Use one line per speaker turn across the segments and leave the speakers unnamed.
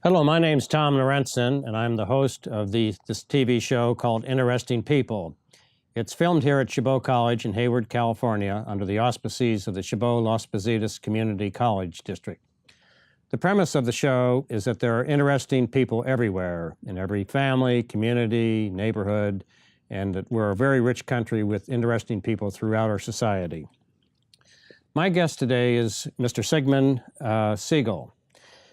Hello, my name's Tom Lorentzen, and I'm the host of this TV show called Interesting People. It's filmed here at Chabot College in Hayward, California, under the auspices of the Chabot-Los Positas Community College District. The premise of the show is that there are interesting people everywhere, in every family, community, neighborhood, and that we're a very rich country with interesting people throughout our society. My guest today is Mr. Sigmund Seigel.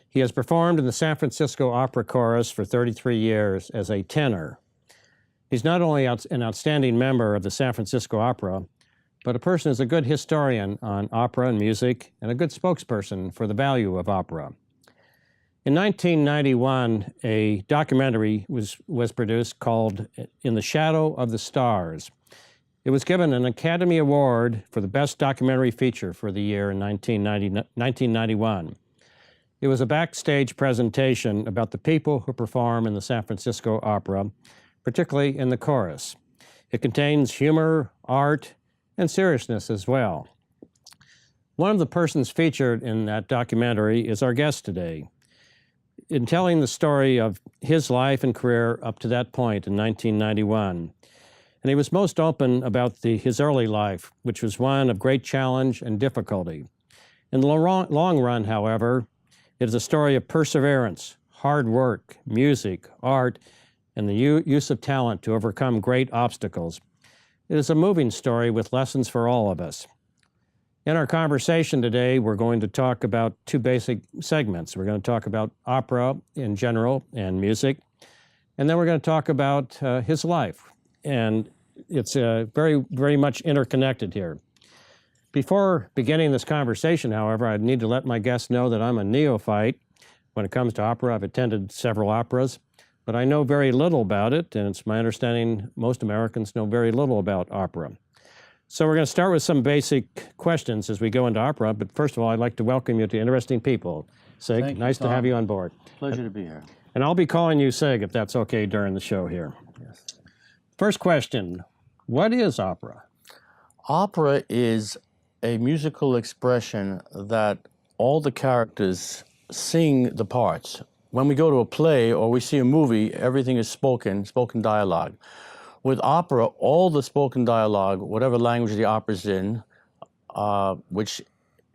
He has performed in the San Francisco Opera Chorus for 33 years as a tenor. He's not only an outstanding member of the San Francisco Opera, but a person who's a good historian on opera and music and a good spokesperson for the value of opera. In 1991, a documentary was produced called In the Shadow of the Stars. It was given an Academy Award for the Best Documentary Feature for the year in 1991. It was a backstage presentation about the people who perform in the San Francisco Opera, particularly in the chorus. It contains humor, art, and seriousness as well. One of the persons featured in that documentary is our guest today. In telling the story of his life and career up to that point in 1991, and he was most open about his early life, which was one of great challenge and difficulty. In the long run, however, it is a story of perseverance, hard work, music, art, and the use of talent to overcome great obstacles. It is a moving story with lessons for all of us. In our conversation today, we're going to talk about two basic segments. We're going to talk about opera in general and music, and then we're going to talk about his life. And it's very, very much interconnected here. Before beginning this conversation, however, I'd need to let my guests know that I'm a neophyte when it comes to opera. I've attended several operas, but I know very little about it, and it's my understanding most Americans know very little about opera. So we're going to start with some basic questions as we go into opera, but first of all, I'd like to welcome you to Interesting People. Sig,
Thank you,
nice to have you on board.
Pleasure to be here.
And I'll be calling you Sig if that's okay during the show here.
Yes.
First question, what is opera?
Opera is a musical expression that all the characters sing the parts. When we go to a play or we see a movie, everything is spoken dialogue. With opera, all the spoken dialogue, whatever language the opera's in, which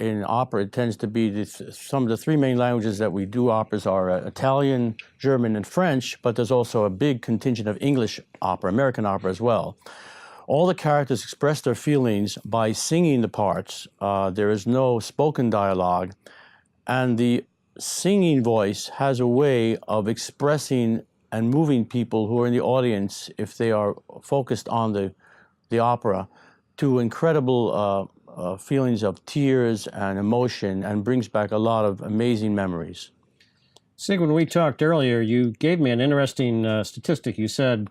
in opera it tends to be some of the three main languages that we do operas are Italian, German, and French, but there's also a big contingent of English opera, American opera as well. All the characters express their feelings by singing the parts. There is no spoken dialogue, and the singing voice has a way of expressing and moving people who are in the audience, if they are focused on the opera, to incredible feelings of tears and emotion, and brings back a lot of amazing memories.
Sig, when we talked earlier, you gave me an interesting statistic. You said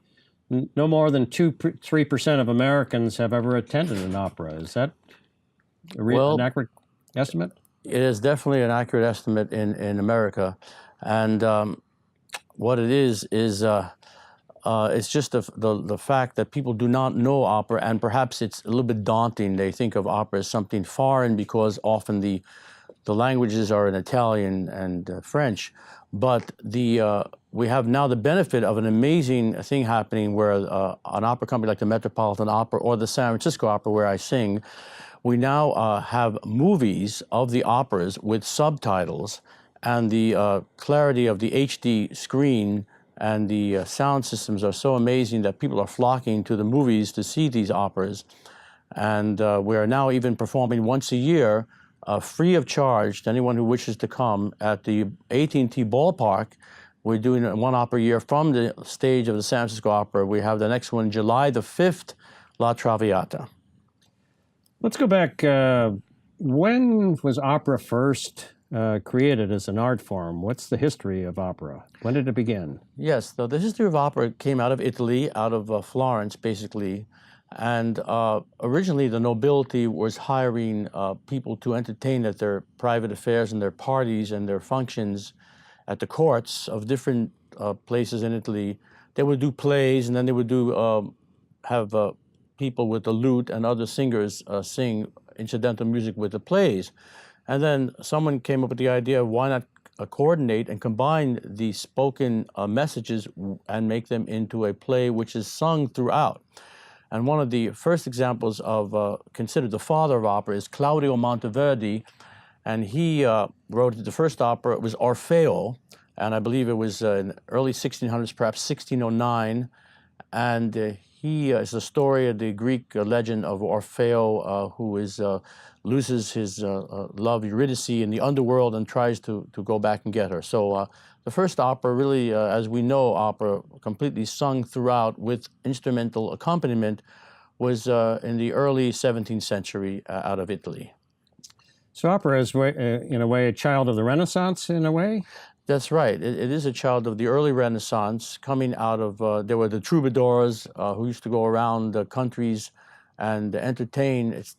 no more than 3% of Americans have ever attended an opera. Is that an accurate estimate?
It is definitely an accurate estimate in America. And what it is it's just the fact that people do not know opera, and perhaps it's a little bit daunting. They think of opera as something foreign because often the languages are in Italian and French. But we have now the benefit of an amazing thing happening where an opera company like the Metropolitan Opera or the San Francisco Opera, where I sing, we now have movies of the operas with subtitles, and the clarity of the HD screen and the sound systems are so amazing that people are flocking to the movies to see these operas. And we are now even performing once a year free of charge to anyone who wishes to come at the AT&T ballpark. We're doing one opera a year from the stage of the San Francisco Opera. We have the next one July the 5th, La Traviata.
Let's go back. When was opera first created as an art form? What's the history of opera? When did it begin?
Yes, the history of opera came out of Italy, out of Florence, basically. And originally, the nobility was hiring people to entertain at their private affairs and their parties and their functions at the courts of different places in Italy. They would do plays, and then they would have people with the lute and other singers sing incidental music with the plays. And then someone came up with the idea of why not coordinate and combine the spoken messages and make them into a play which is sung throughout. And one of the first examples of considered the father of opera is Claudio Monteverdi, and he wrote the first opera. It was Orfeo, and I believe it was in early 1600s, perhaps 1609. And he is the story of the Greek legend of Orfeo, who loses his love Eurydice in the underworld and tries to go back and get her. So the first opera really, as we know, opera completely sung throughout with instrumental accompaniment was in the early 17th century out of Italy.
So opera is, in a way, a child of the Renaissance, in a way?
That's right. It is a child of the early Renaissance, coming out of, there were the troubadours who used to go around the countries and entertain. It's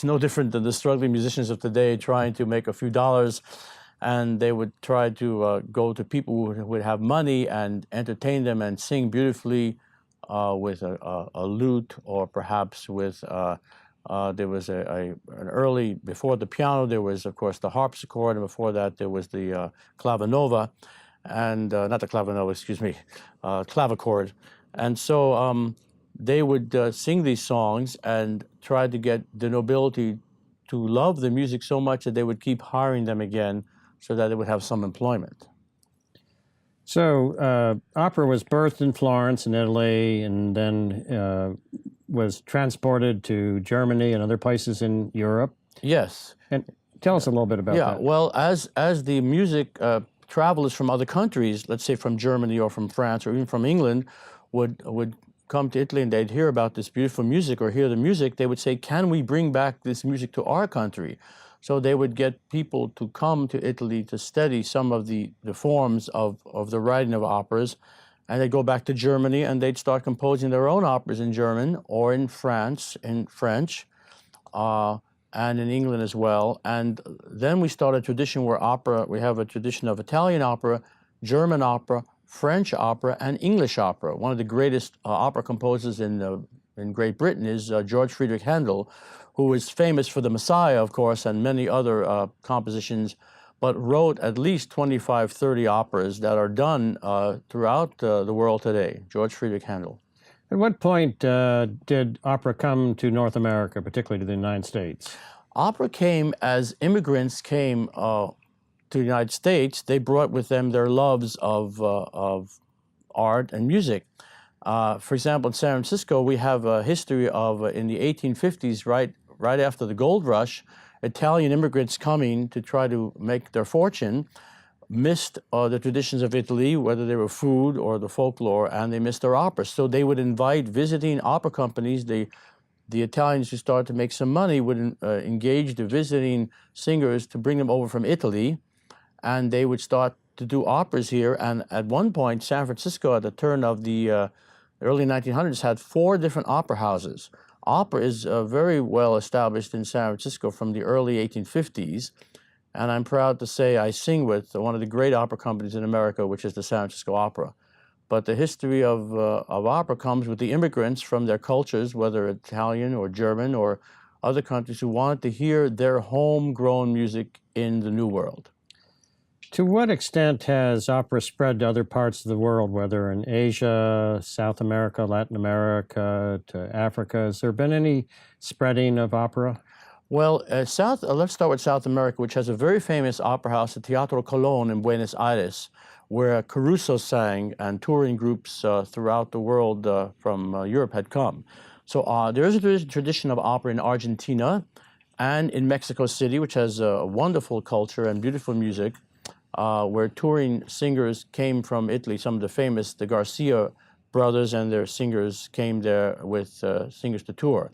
no different than the struggling musicians of today trying to make a few dollars, and they would try to go to people who would have money and entertain them and sing beautifully with a lute, or perhaps with, there was an early, before the piano, there was, of course, the harpsichord, and before that there was the clavinova, and not the clavinova, excuse me, clavichord. And so they would sing these songs and try to get the nobility to love the music so much that they would keep hiring them again so that they would have some employment.
So opera was birthed in Florence in Italy, and then was transported to Germany and other places in Europe.
Yes.
And tell us a little bit about that.
Yeah, well, as the music travelers from other countries, let's say from Germany or from France or even from England, would come to Italy and they'd hear about this beautiful music or hear the music, they would say, can we bring back this music to our country? So they would get people to come to Italy to study some of the forms of the writing of operas, and they'd go back to Germany and they'd start composing their own operas in German or in France, in French, and in England as well. And then we start a tradition where opera, we have a tradition of Italian opera, German opera, French opera, and English opera. One of the greatest opera composers in Great Britain is George Friedrich Handel, who is famous for The Messiah, of course, and many other compositions, but wrote at least 25, 30 operas that are done throughout the world today, George Friedrich Handel.
At what point did opera come to North America, particularly to the United States?
Opera came as immigrants came to the United States. They brought with them their loves of art and music. For example, in San Francisco, we have a history of, in the 1850s, right after the gold rush, Italian immigrants coming to try to make their fortune missed the traditions of Italy, whether they were food or the folklore, and they missed their operas. So they would invite visiting opera companies. The Italians who started to make some money would engage the visiting singers to bring them over from Italy, and they would start to do operas here. And at one point, San Francisco, at the turn of the early 1900s, had 4 different opera houses. Opera is very well established in San Francisco from the early 1850s, and I'm proud to say I sing with one of the great opera companies in America, which is the San Francisco Opera. But the history of opera comes with the immigrants from their cultures, whether Italian or German or other countries, who wanted to hear their homegrown music in the New World.
To what extent has opera spread to other parts of the world, whether in Asia, South America, Latin America, to Africa? Has there been any spreading of opera?
Well, let's start with South America, which has a very famous opera house, the Teatro Colón in Buenos Aires, where Caruso sang and touring groups throughout the world from Europe had come. So there is a tradition of opera in Argentina and in Mexico City, which has a wonderful culture and beautiful music, where touring singers came from Italy. Some of the famous, the Garcia brothers and their singers came there with singers to tour.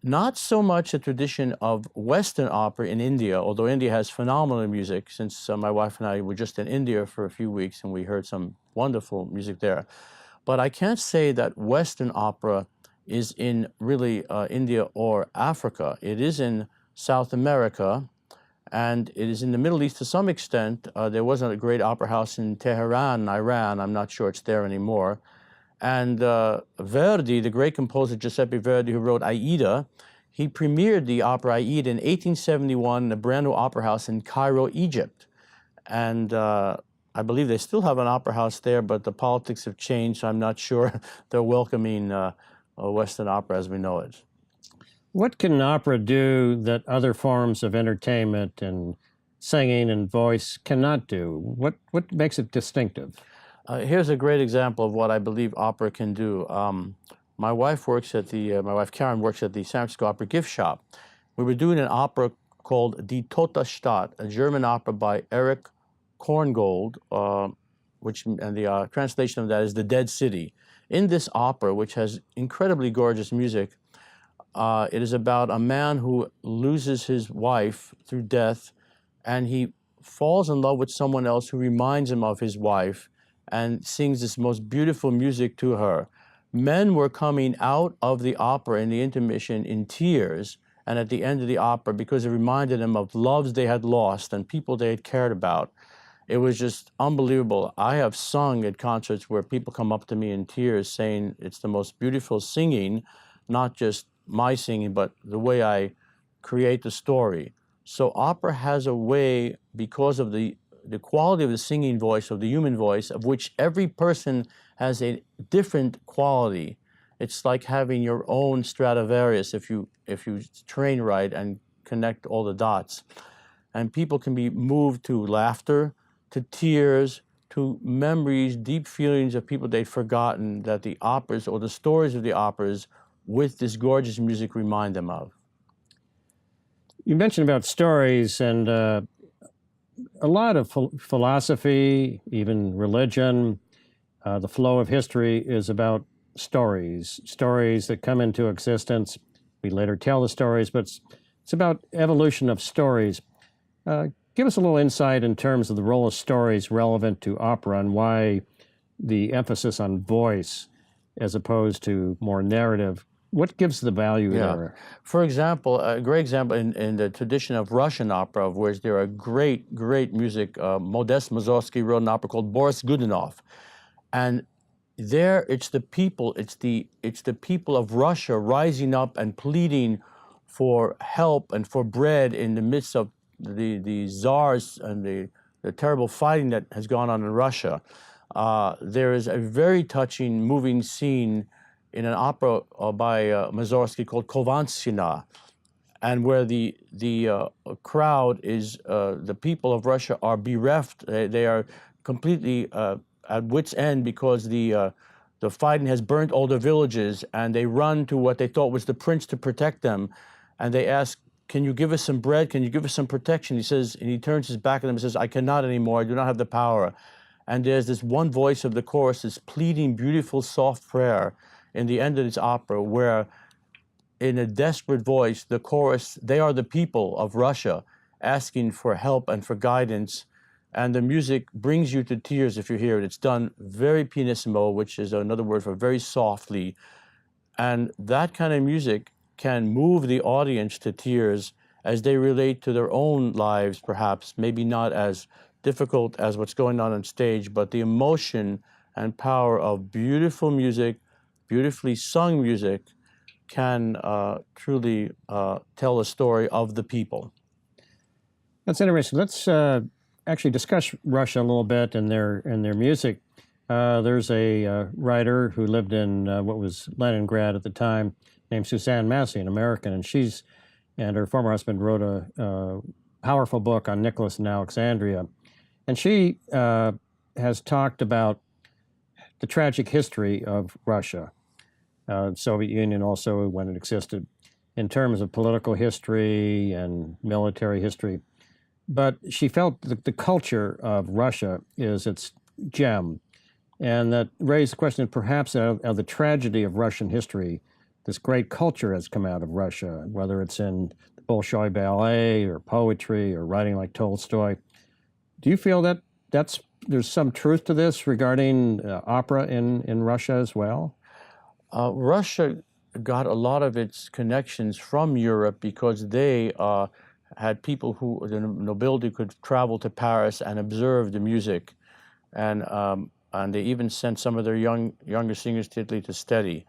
Not so much a tradition of Western opera in India, although India has phenomenal music, since my wife and I were just in India for a few weeks and we heard some wonderful music there. But I can't say that Western opera is in really India or Africa. It is in South America, and it is in the Middle East to some extent. There was a great opera house in Tehran, Iran. I'm not sure it's there anymore. And Verdi, the great composer Giuseppe Verdi, who wrote Aida, he premiered the opera Aida in 1871 in a brand new opera house in Cairo, Egypt. and I believe they still have an opera house there, but the politics have changed, so I'm not sure they're welcoming Western opera as we know it.
What can an opera do that other forms of entertainment and singing and voice cannot do? What makes it distinctive?
Here's a great example of what I believe opera can do. My wife Karen works at the San Francisco Opera Gift Shop. We were doing an opera called Die Tote Stadt, a German opera by Erich Korngold, and the translation of that is The Dead City. In this opera, which has incredibly gorgeous music, it is about a man who loses his wife through death, and he falls in love with someone else who reminds him of his wife and sings this most beautiful music to her. Men were coming out of the opera in the intermission in tears, and at the end of the opera, because it reminded them of loves they had lost and people they had cared about. It was just unbelievable. I have sung at concerts where people come up to me in tears saying it's the most beautiful singing, not just my singing, but the way I create the story. So opera has a way, because of the quality of the singing voice, of the human voice, of which every person has a different quality. It's like having your own Stradivarius if you train right and connect all the dots. And people can be moved to laughter, to tears, to memories, deep feelings of people they'd forgotten that the operas or the stories of the operas with this gorgeous music remind them of.
You mentioned about stories, and a lot of philosophy, even religion, the flow of history is about stories that come into existence. We later tell the stories, but it's about evolution of stories. Give us a little insight in terms of the role of stories relevant to opera and why the emphasis on voice as opposed to more narrative. What gives the value there?
For example, a great example in the tradition of Russian opera, of which there are great music. Modest Mussorgsky wrote an opera called Boris Godunov, and there it's the people of Russia rising up and pleading for help and for bread in the midst of the czars and the terrible fighting that has gone on in Russia. There is a very touching, moving scene in an opera by Mussorgsky called Kovansyna, and where the crowd is, the people of Russia are bereft. They are completely at wit's end because the fighting has burnt all the villages, and they run to what they thought was the prince to protect them, and they ask, "Can you give us some bread? Can you give us some protection?" He says, and he turns his back at them and says, "I cannot anymore. I do not have the power." And there's this one voice of the chorus, this pleading, beautiful, soft prayer in the end of this opera, where in a desperate voice, the chorus, they are the people of Russia asking for help and for guidance. And the music brings you to tears if you hear it. It's done very pianissimo, which is another word for very softly. And that kind of music can move the audience to tears as they relate to their own lives, perhaps, maybe not as difficult as what's going on stage, but the emotion and power of beautiful music, beautifully sung music, can truly tell a story of the people.
That's interesting. Let's actually discuss Russia a little bit and their music. There's a writer who lived in what was Leningrad at the time, named Suzanne Massey, an American, and her former husband wrote a powerful book on Nicholas and Alexandria, and she has talked about the tragic history of Russia, Soviet Union also when it existed, in terms of political history and military history. But she felt that the culture of Russia is its gem, and that raised the question perhaps of the tragedy of Russian history. This great culture has come out of Russia, whether it's in the Bolshoi ballet or poetry or writing like Tolstoy. Do you feel that there's some truth to this regarding opera in Russia as well?
Russia got a lot of its connections from Europe because they had people who, the nobility, could travel to Paris and observe the music, and they even sent some of their younger singers to Italy to study.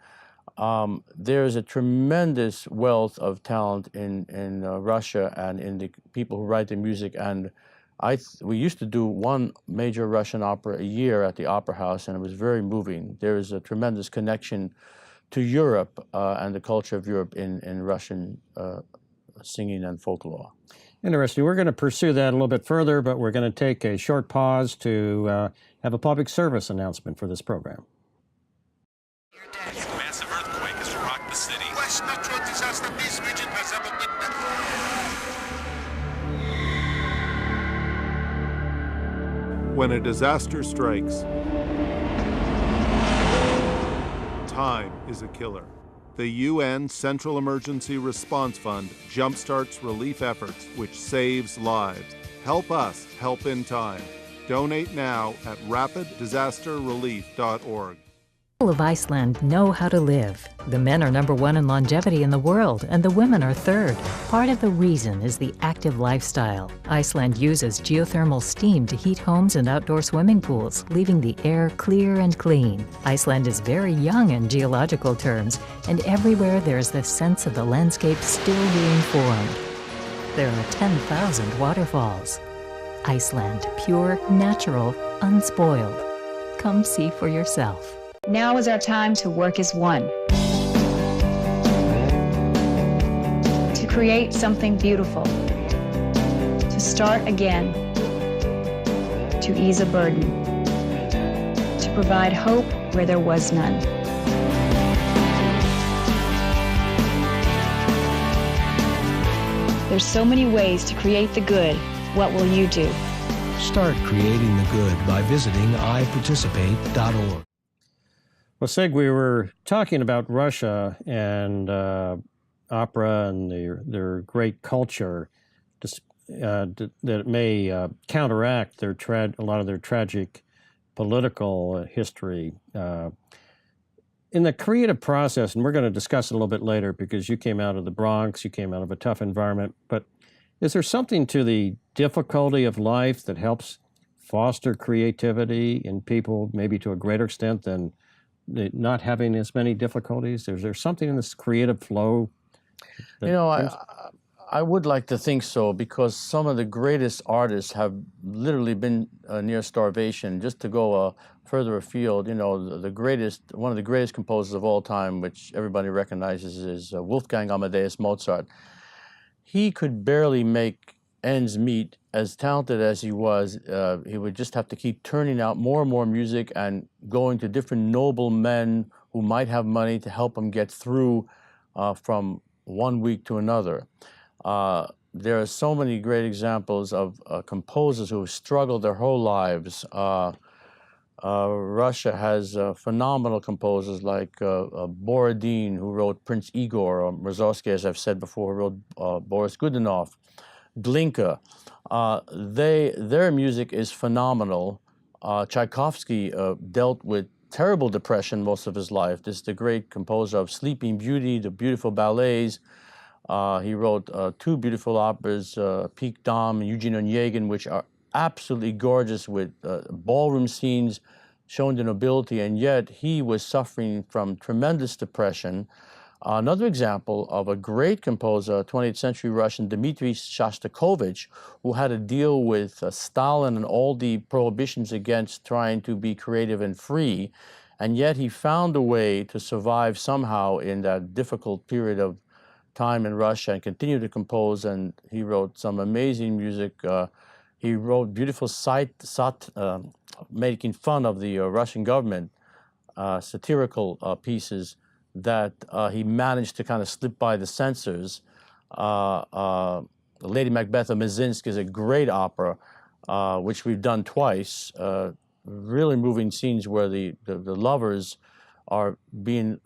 There's a tremendous wealth of talent in Russia and in the people who write the music, and We used to do one major Russian opera a year at the Opera House, and it was very moving. There is a tremendous connection to Europe and the culture of Europe in Russian singing and folklore.
Interesting. We're going to pursue that a little bit further, but we're going to take a short pause to have a public service announcement for this program.
A massive earthquake has rocked the city. Worst natural disaster this region has ever witnessed.
When a disaster strikes, time is a killer. The UN Central Emergency Response Fund jumpstarts relief efforts, which saves lives. Help us help in time. Donate now at rapiddisasterrelief.org.
People of Iceland know how to live. The men are #1 in longevity in the world, and the women are third. Part of the reason is the active lifestyle. Iceland uses geothermal steam to heat homes and outdoor swimming pools, leaving the air clear and clean. Iceland is very young in geological terms, and everywhere there's the sense of the landscape still being formed. There are 10,000 waterfalls. Iceland, pure, natural, unspoiled. Come see for yourself.
Now is our time to work as one. To create something beautiful. To start again. To ease a burden. To provide hope where there was none. There's so many ways to create the good. What will you do?
Start creating the good by visiting iparticipate.org.
Well, Sig, we were talking about Russia and opera and their great culture that may counteract a lot of their tragic political history. In the creative process, and we're going to discuss it a little bit later because you came out of the Bronx, you came out of a tough environment, but is there something to the difficulty of life that helps foster creativity in people maybe to a greater extent than not having as many difficulties? Is there something in this creative flow?
I would like to think so, because some of the greatest artists have literally been near starvation. Just to go further afield, one of the greatest composers of all time, which everybody recognizes, is Wolfgang Amadeus Mozart. He could barely make ends meet. As talented as he was, he would just have to keep turning out more and more music and going to different noble men who might have money to help him get through from one week to another. There are so many great examples of composers who have struggled their whole lives. Russia has phenomenal composers like Borodin, who wrote Prince Igor, or Mussorgsky, as I've said before, who wrote Boris Godunov, Glinka. Their music is phenomenal. Tchaikovsky dealt with terrible depression most of his life. This is the great composer of Sleeping Beauty, the beautiful ballets. He wrote two beautiful operas, Peak Dame and Eugene Onegin, which are absolutely gorgeous with ballroom scenes showing the nobility, and yet he was suffering from tremendous depression. Another example of a great composer, 20th century Russian, Dmitri Shostakovich, who had to deal with Stalin and all the prohibitions against trying to be creative and free, and yet he found a way to survive somehow in that difficult period of time in Russia and continued to compose, and he wrote some amazing music. He wrote beautiful making fun of the Russian government, satirical pieces that he managed to kind of slip by the censors. Lady Macbeth of Mizinsk is a great opera, which we've done twice. Really moving scenes where the lovers are being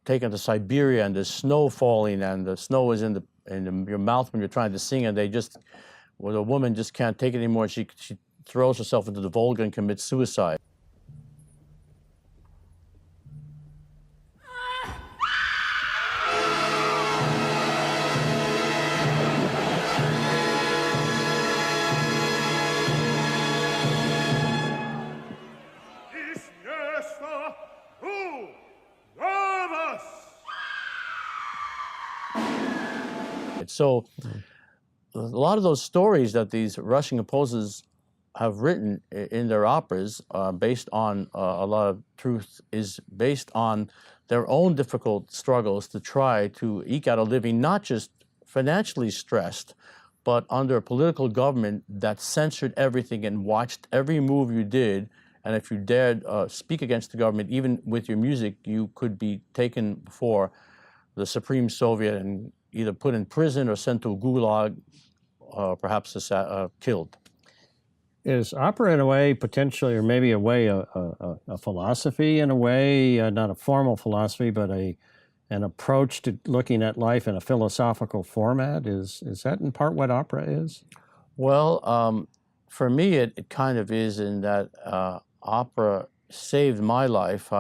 taken to Siberia, and there's snow falling, and the snow is in your mouth when you're trying to sing, and the woman just can't take it anymore. She throws herself into the Volga and commits suicide. So a lot of those stories that these Russian composers have written in their operas, based on a lot of truth, is based on their own difficult struggles to try to eke out a living, not just financially stressed, but under a political government that censored everything and watched every move you did. And if you dared speak against the government, even with your music, you could be taken before the Supreme Soviet and either put in prison or sent to a gulag, perhaps killed.
Is opera in a way potentially, or maybe a way, a philosophy in a way, not a formal philosophy, but an approach to looking at life in a philosophical format? Is that in part what opera is?
Well, for me, it kind of is, in that opera saved my life.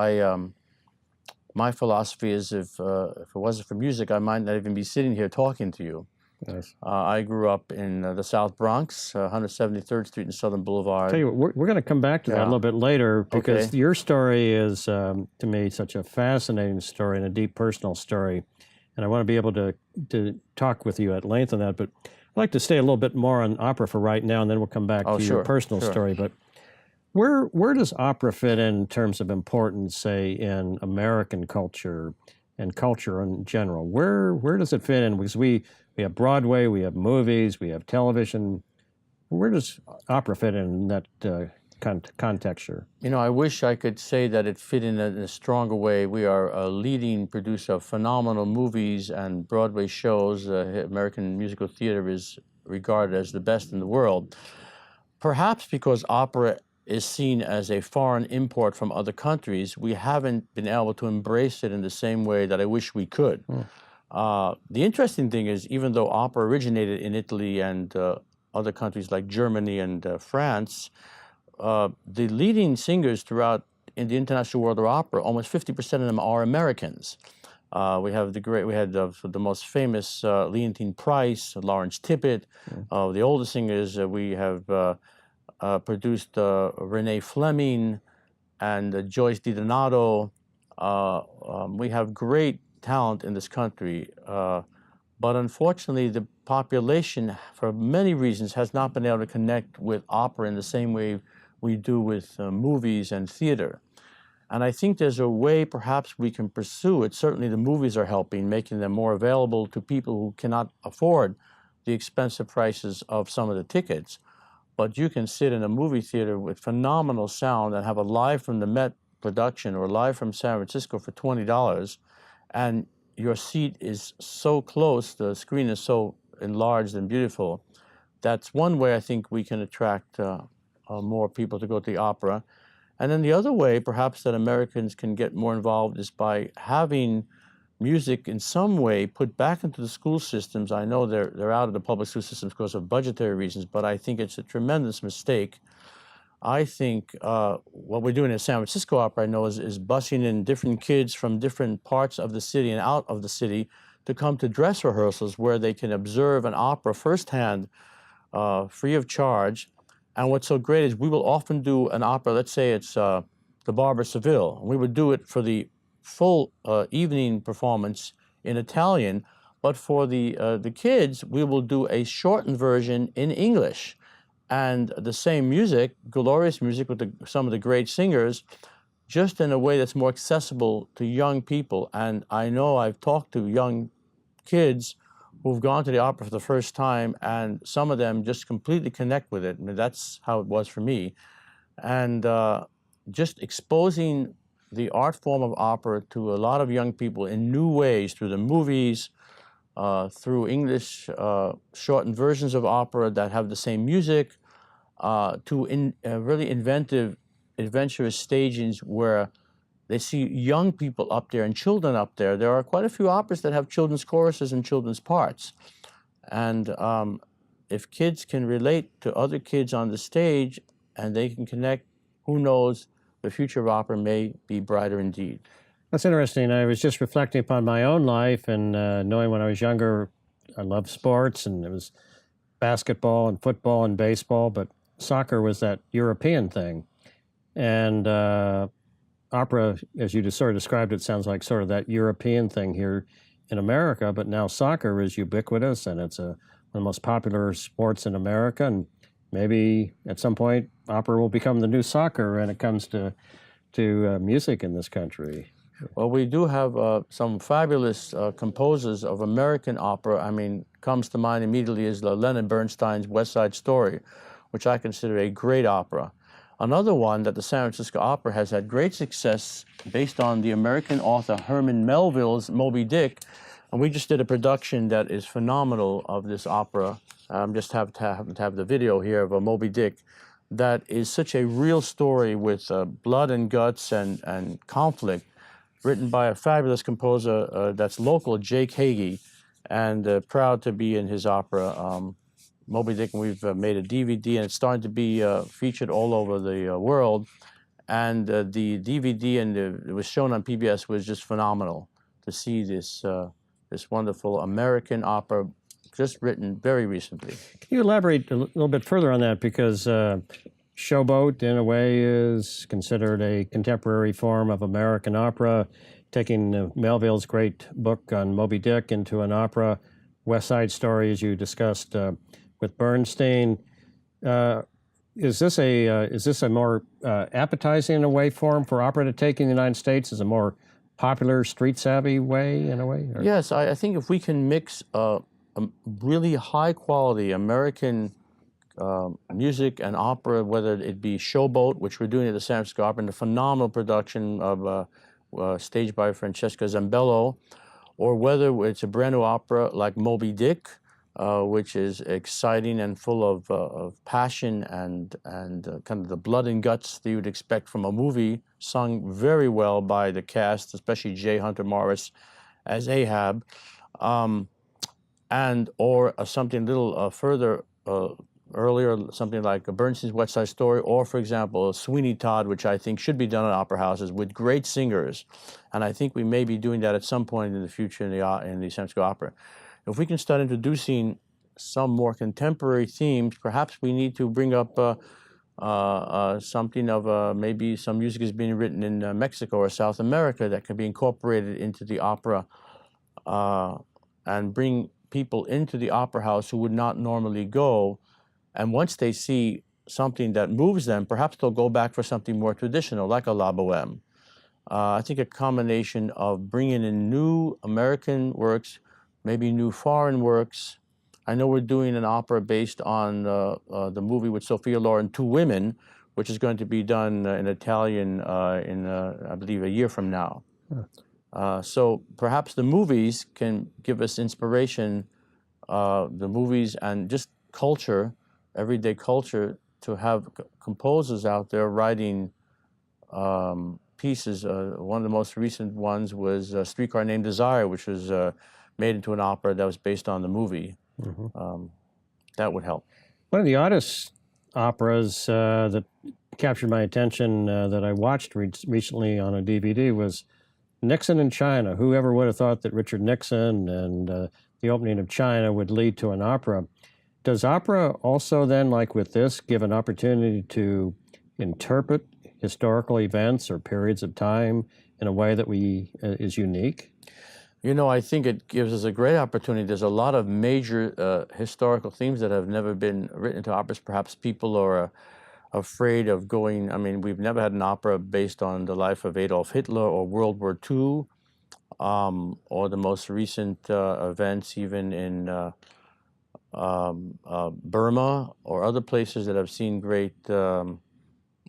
My philosophy is, if it wasn't for music, I might not even be sitting here talking to you.
Yes.
I grew up in the South Bronx, 173rd Street and Southern Boulevard.
Tell you what, we're going to come back to that a little bit later, because
Okay.
your story is, to me, such a fascinating story and a deep personal story. And I want to be able to talk with you at length on that. But I'd like to stay a little bit more on opera for right now, and then we'll come back to your personal story. But where does opera fit in terms of importance, say, in American culture and culture in general? Where does it fit in? Because we have Broadway, we have movies, we have television. Where does opera fit in that contexture?
You know, I wish I could say that it fit in a stronger way. We are a leading producer of phenomenal movies and Broadway shows. American musical theater is regarded as the best in the world. Perhaps because opera is seen as a foreign import from other countries, we haven't been able to embrace it in the same way that I wish we could. The interesting thing is, even though opera originated in Italy and other countries like Germany and France, the leading singers throughout in the international world of opera, almost 50% of them are Americans. We had the most famous Leontine Price, Lawrence Tippett. The older singers, we have produced Renee Fleming and Joyce DiDonato. We have great talent in this country, but unfortunately the population, for many reasons, has not been able to connect with opera in the same way we do with movies and theater. And I think there's a way perhaps we can pursue it. Certainly the movies are helping, making them more available to people who cannot afford the expensive prices of some of the tickets. But you can sit in a movie theater with phenomenal sound and have a live from the Met production or live from San Francisco for $20, and your seat is so close, the screen is so enlarged and beautiful. That's one way I think we can attract more people to go to the opera. And then the other way, perhaps, that Americans can get more involved is by having music in some way put back into the school systems. I know they're out of the public school systems because of budgetary reasons, but I think it's a tremendous mistake. I think what we're doing at San Francisco Opera, I know, is busing in different kids from different parts of the city and out of the city to come to dress rehearsals where they can observe an opera firsthand, free of charge. And what's so great is we will often do an opera, let's say it's The Barber of Seville. We would do it for the full evening performance in Italian, but for the kids, we will do a shortened version in English. And the same music, glorious music with some of the great singers, just in a way that's more accessible to young people. And I know I've talked to young kids who've gone to the opera for the first time, and some of them just completely connect with it. I mean, that's how it was for me. And just exposing the art form of opera to a lot of young people in new ways, through the movies, through English shortened versions of opera that have the same music, to really inventive, adventurous stagings where they see young people up there and children up there. There are quite a few operas that have children's choruses and children's parts. And if kids can relate to other kids on the stage and they can connect, who knows, the future of opera may be brighter indeed.
That's interesting. I was just reflecting upon my own life and knowing when I was younger, I loved sports, and it was basketball and football and baseball, but soccer was that European thing. And opera, as you just sort of described it, sounds like sort of that European thing here in America, but now soccer is ubiquitous, and it's a the most popular sports in America, and maybe at some point opera will become the new soccer when it comes to music in this country.
Well, we do have some fabulous composers of American opera. I mean, comes to mind immediately is Leonard Bernstein's West Side Story, which I consider a great opera. Another one that the San Francisco Opera has had great success based on the American author Herman Melville's Moby Dick, and we just did a production that is phenomenal of this opera. Just happen to have the video here of a Moby Dick. That is such a real story with blood and guts and conflict, written by a fabulous composer that's local, Jake Hagee, and proud to be in his opera, Moby Dick. And we've made a DVD, and it's starting to be featured all over the world. And the DVD, and it was shown on PBS, was just phenomenal to see this, this wonderful American opera just written very recently.
Can you elaborate a little bit further on that? Because Showboat, in a way, is considered a contemporary form of American opera, taking Melville's great book on Moby Dick into an opera. West Side Story, as you discussed with Bernstein. Is this a more appetizing, in a way, form for opera to take in the United States? Is a more popular, street-savvy way, in a way? Or?
Yes, I think if we can mix a really high-quality American music and opera, whether it be Showboat, which we're doing at the San Francisco Opera, and a phenomenal production of staged by Francesca Zambello, or whether it's a brand new opera like Moby Dick, which is exciting and full of passion and kind of the blood and guts that you would expect from a movie, sung very well by the cast, especially J. Hunter Morris as Ahab, and or something a little further earlier, something like Bernstein's West Side Story, or, for example, Sweeney Todd, which I think should be done at opera houses with great singers. And I think we may be doing that at some point in the future in the San Francisco Opera. If we can start introducing some more contemporary themes, perhaps we need to bring up something of maybe some music is being written in Mexico or South America that can be incorporated into the opera and bring people into the opera house who would not normally go. And once they see something that moves them, perhaps they'll go back for something more traditional, like a La Boheme. I think a combination of bringing in new American works, maybe new foreign works. I know we're doing an opera based on the movie with Sophia Loren, Two Women, which is going to be done in Italian in, I believe, a year from now. So perhaps the movies can give us inspiration, the movies and just culture, everyday culture, to have composers out there writing pieces. One of the most recent ones was Streetcar Named Desire, which was made into an opera that was based on the movie. Mm-hmm. That would help.
One of the oddest operas that captured my attention that I watched recently on a DVD was Nixon in China. Whoever would have thought that Richard Nixon and the opening of China would lead to an opera? Does opera also then, like with this, give an opportunity to interpret historical events or periods of time in a way that is unique?
You know, I think it gives us a great opportunity. There's a lot of major historical themes that have never been written into operas. Perhaps people are afraid of going. I mean, we've never had an opera based on the life of Adolf Hitler or World War II, or the most recent events even in Burma or other places that have seen great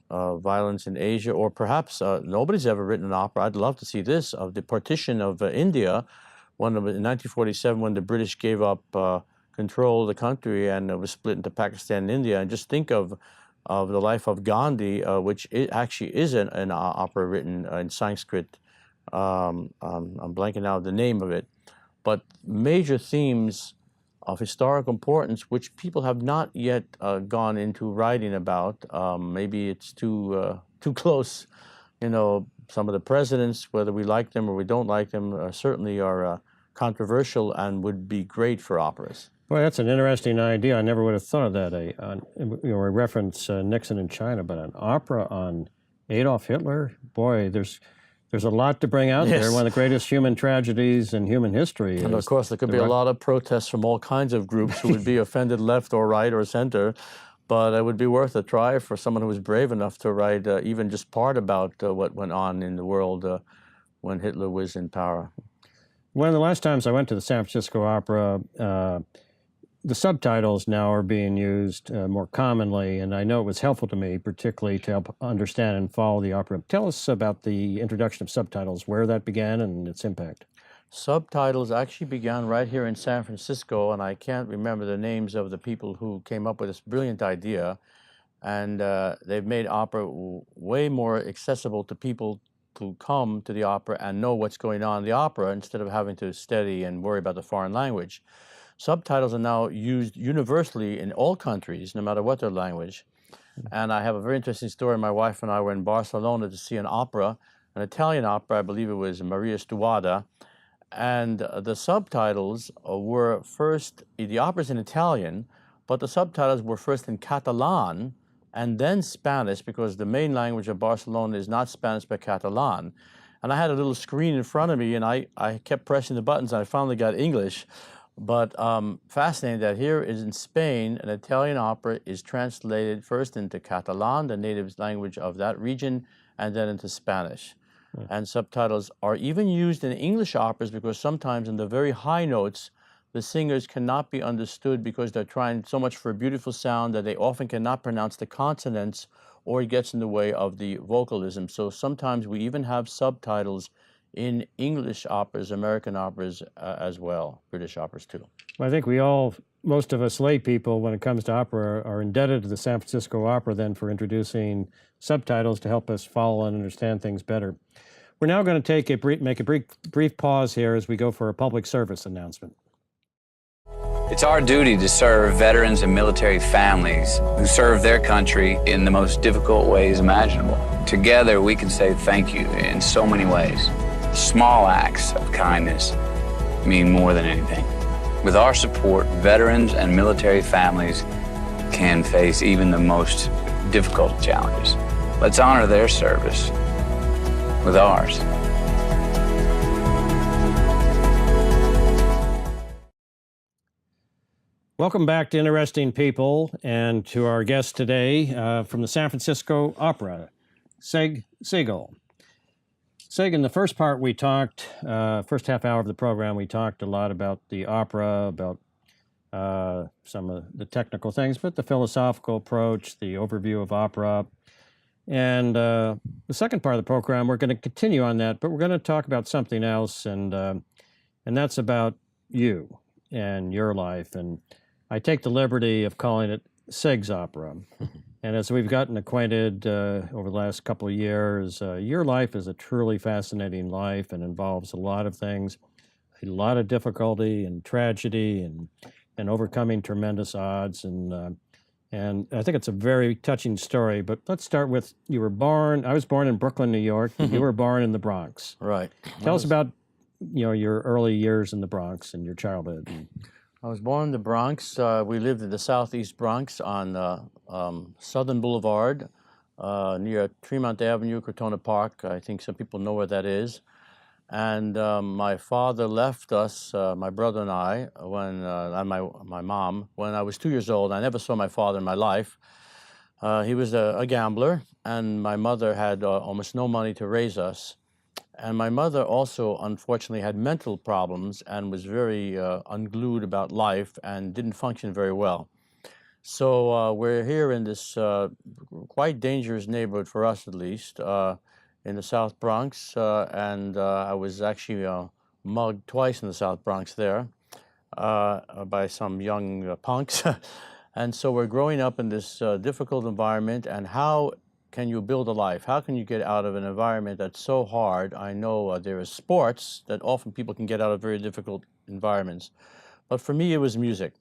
violence in Asia, or perhaps nobody's ever written an opera. I'd love to see this, of the partition of India, in 1947, when the British gave up control of the country and it was split into Pakistan and India. And just think of the life of Gandhi, which actually is an opera written in Sanskrit. I'm blanking out the name of it, but major themes of historical importance, which people have not yet gone into writing about. Maybe it's too close. You know, some of the presidents, whether we like them or we don't like them, certainly are controversial and would be great for operas.
Boy, that's an interesting idea. I never would have thought of that. We reference Nixon in China, but an opera on Adolf Hitler? Boy, there's There's a lot to bring out there. One of the greatest human tragedies in human history.
And of course, there could be a lot of protests from all kinds of groups who would be offended left or right or center. But it would be worth a try for someone who was brave enough to write even just part about what went on in the world when Hitler was in power.
One of the last times I went to the San Francisco Opera, the subtitles now are being used more commonly, and I know it was helpful to me, particularly to help understand and follow the opera. Tell us about the introduction of subtitles, where that began and its impact.
Subtitles actually began right here in San Francisco, and I can't remember the names of the people who came up with this brilliant idea. And they've made opera way more accessible to people to come to the opera and know what's going on in the opera instead of having to study and worry about the foreign language. Subtitles are now used universally in all countries, no matter what their language. And I have a very interesting story. My wife and I were in Barcelona to see an opera, an Italian opera. I believe it was Maria Stuarda. And the subtitles were first, the opera's in Italian, but the subtitles were first in Catalan and then Spanish, because the main language of Barcelona is not Spanish but Catalan. And I had a little screen in front of me, and I kept pressing the buttons, and I finally got English. But fascinating that here is in Spain, an Italian opera is translated first into Catalan, the native language of that region, and then into Spanish. And subtitles are even used in English operas because sometimes in the very high notes, the singers cannot be understood because they're trying so much for a beautiful sound that they often cannot pronounce the consonants, or it gets in the way of the vocalism. So sometimes we even have subtitles in English operas, American operas as well, British operas too.
Well, I think most of us lay people, when it comes to opera, are indebted to the San Francisco Opera then for introducing subtitles to help us follow and understand things better. We're now going to make a brief pause here as we go for a public service announcement.
It's our duty to serve veterans and military families who serve their country in the most difficult ways imaginable. Together, we can say thank you in so many ways. Small acts of kindness mean more than anything. With our support, veterans and military families can face even the most difficult challenges. Let's honor their service with ours.
Welcome back to Interesting People, and to our guest today from the San Francisco Opera, Seigel. Sig, in the first part we talked, first half hour of the program, we talked a lot about the opera, about some of the technical things, but the philosophical approach, the overview of opera. And the second part of the program, we're going to continue on that, but we're going to talk about something else, and that's about you and your life. And I take the liberty of calling it Sig's Opera. And as we've gotten acquainted over the last couple of years, your life is a truly fascinating life and involves a lot of things, a lot of difficulty and tragedy and overcoming tremendous odds. And I think it's a very touching story. But let's start with, I was born in Brooklyn, New York. You were born in the Bronx.
Right.
Tell us about your early years in the Bronx and your childhood.
I was born in the Bronx. We lived in the southeast Bronx on Southern Boulevard near Tremont Avenue, Crotona Park. I think some people know where that is. And my father left us, my brother and I, and my mom, when I was 2 years old. I never saw my father in my life. He was a gambler, and my mother had almost no money to raise us. And my mother also, unfortunately, had mental problems and was very unglued about life and didn't function very well. So we're here in this quite dangerous neighborhood, for us at least, in the South Bronx. And I was actually mugged twice in the South Bronx there by some young punks. And so we're growing up in this difficult environment. And how can you build a life? How can you get out of an environment that's so hard? I know there are sports that often people can get out of very difficult environments. But for me, it was music.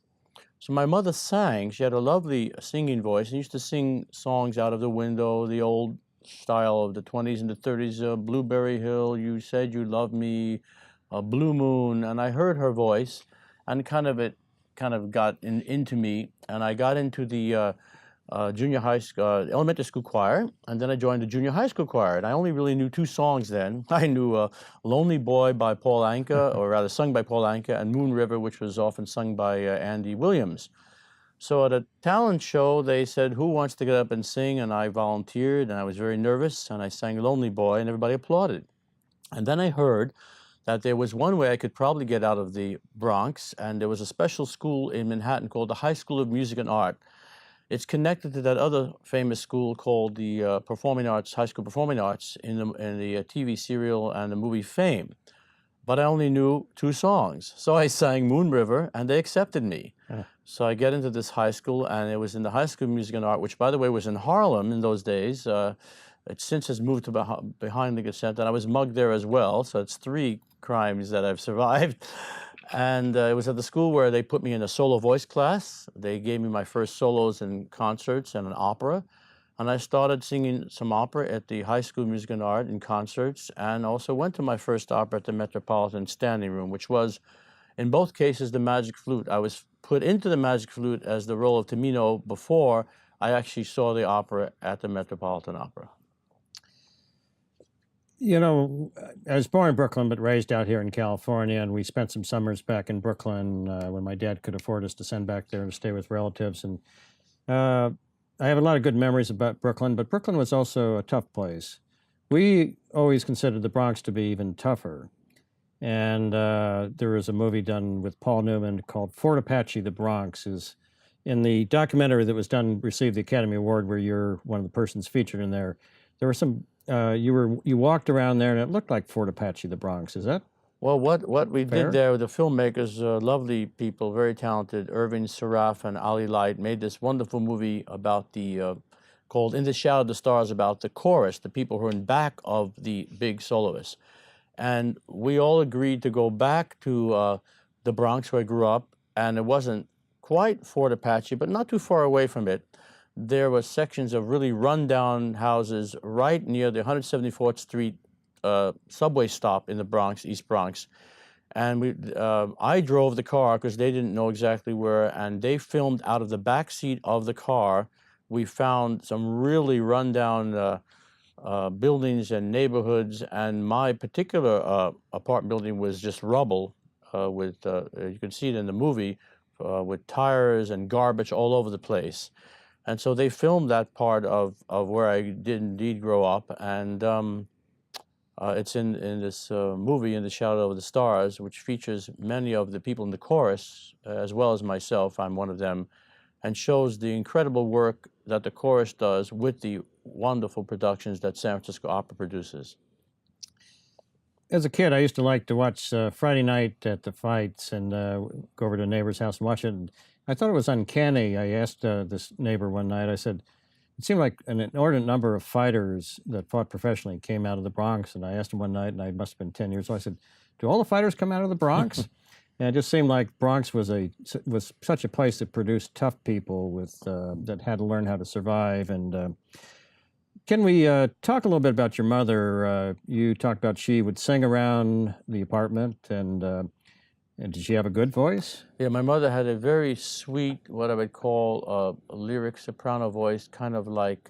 So my mother sang. She had a lovely singing voice and used to sing songs out of the window, the old style of the 20s and the 30s, Blueberry Hill, You Said You Loved Me, Blue Moon. And I heard her voice, and it kind of got into me. And I got into the junior high school, elementary school choir, and then I joined the junior high school choir. And I only really knew 2 songs then. I knew "Lonely Boy" by Paul Anka, or rather sung by Paul Anka, and "Moon River," which was often sung by Andy Williams. So at a talent show, they said, "Who wants to get up and sing?" And I volunteered, and I was very nervous, and I sang "Lonely Boy," and everybody applauded. And then I heard that there was one way I could probably get out of the Bronx, and there was a special school in Manhattan called the High School of Music and Art. It's connected to that other famous school called the Performing Arts, High School Performing Arts, in the TV serial and the movie Fame. But I only knew 2 songs. So I sang "Moon River," and they accepted me. So I get into this high school, and it was in the High School of Music and Art, which, by the way, was in Harlem in those days. It since has moved to behind the Gazette, and I was mugged there as well. So it's 3 crimes that I've survived. And it was at the school where they put me in a solo voice class. They gave me my first solos in concerts and an opera. And I started singing some opera at the High School of Music and Art in concerts, and also went to my first opera at the Metropolitan Standing Room, which was, in both cases, the Magic Flute. I was put into the Magic Flute as the role of Tamino before I actually saw the opera at the Metropolitan Opera.
You know, I was born in Brooklyn, but raised out here in California, and we spent some summers back in Brooklyn when my dad could afford us to send back there to stay with relatives. And I have a lot of good memories about Brooklyn, but Brooklyn was also a tough place. We always considered the Bronx to be even tougher. And there was a movie done with Paul Newman called Fort Apache, the Bronx. Is in the documentary that was done, received the Academy Award, where you're one of the persons featured in there. There were some, you walked around there and it looked like Fort Apache, the Bronx. Is that?
Well, what we
fair?
did there, the filmmakers, lovely people, very talented, Irving Saraf and Ali Light, made this wonderful movie about called In the Shadow of the Stars, about the chorus, the people who are in back of the big soloists. And we all agreed to go back to the Bronx, where I grew up, and it wasn't quite Fort Apache, but not too far away from it. There were sections of really rundown houses right near the 174th Street subway stop in the Bronx, East Bronx. And I drove the car because they didn't know exactly where, and they filmed out of the back seat of the car. We found some really rundown buildings and neighborhoods, and my particular apartment building was just rubble with, you can see it in the movie, with tires and garbage all over the place. And so they filmed that part of where I did indeed grow up, and it's in this movie, In the Shadow of the Stars, which features many of the people in the chorus, as well as myself. I'm one of them, and shows the incredible work that the chorus does with the wonderful productions that San Francisco Opera produces.
As a kid, I used to like to watch Friday night at the fights and go over to a neighbor's house and watch it. And I thought it was uncanny. I asked this neighbor one night, I said, it seemed like an inordinate number of fighters that fought professionally came out of the Bronx. And I asked him one night, and I must have been 10 years old, I said, do all the fighters come out of the Bronx? And it just seemed like Bronx was such a place that produced tough people with that had to learn how to survive. And can we talk a little bit about your mother? You talked about she would sing around the apartment, and did she have a good voice?
Yeah, my mother had a very sweet, what I would call a lyric soprano voice, kind of like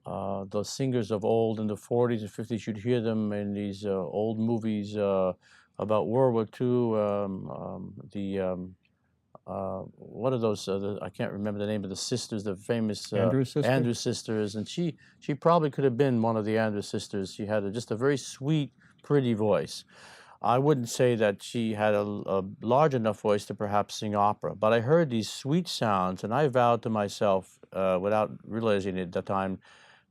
those singers of old in the 40s and 50s. You'd hear them in these old movies about World War II. What are those? I can't remember the name of the sisters, the famous Andrews sisters. And she probably could have been one of the Andrews sisters. She had just a very sweet, pretty voice. I wouldn't say that she had a large enough voice to perhaps sing opera, but I heard these sweet sounds, and I vowed to myself, without realizing it at the time,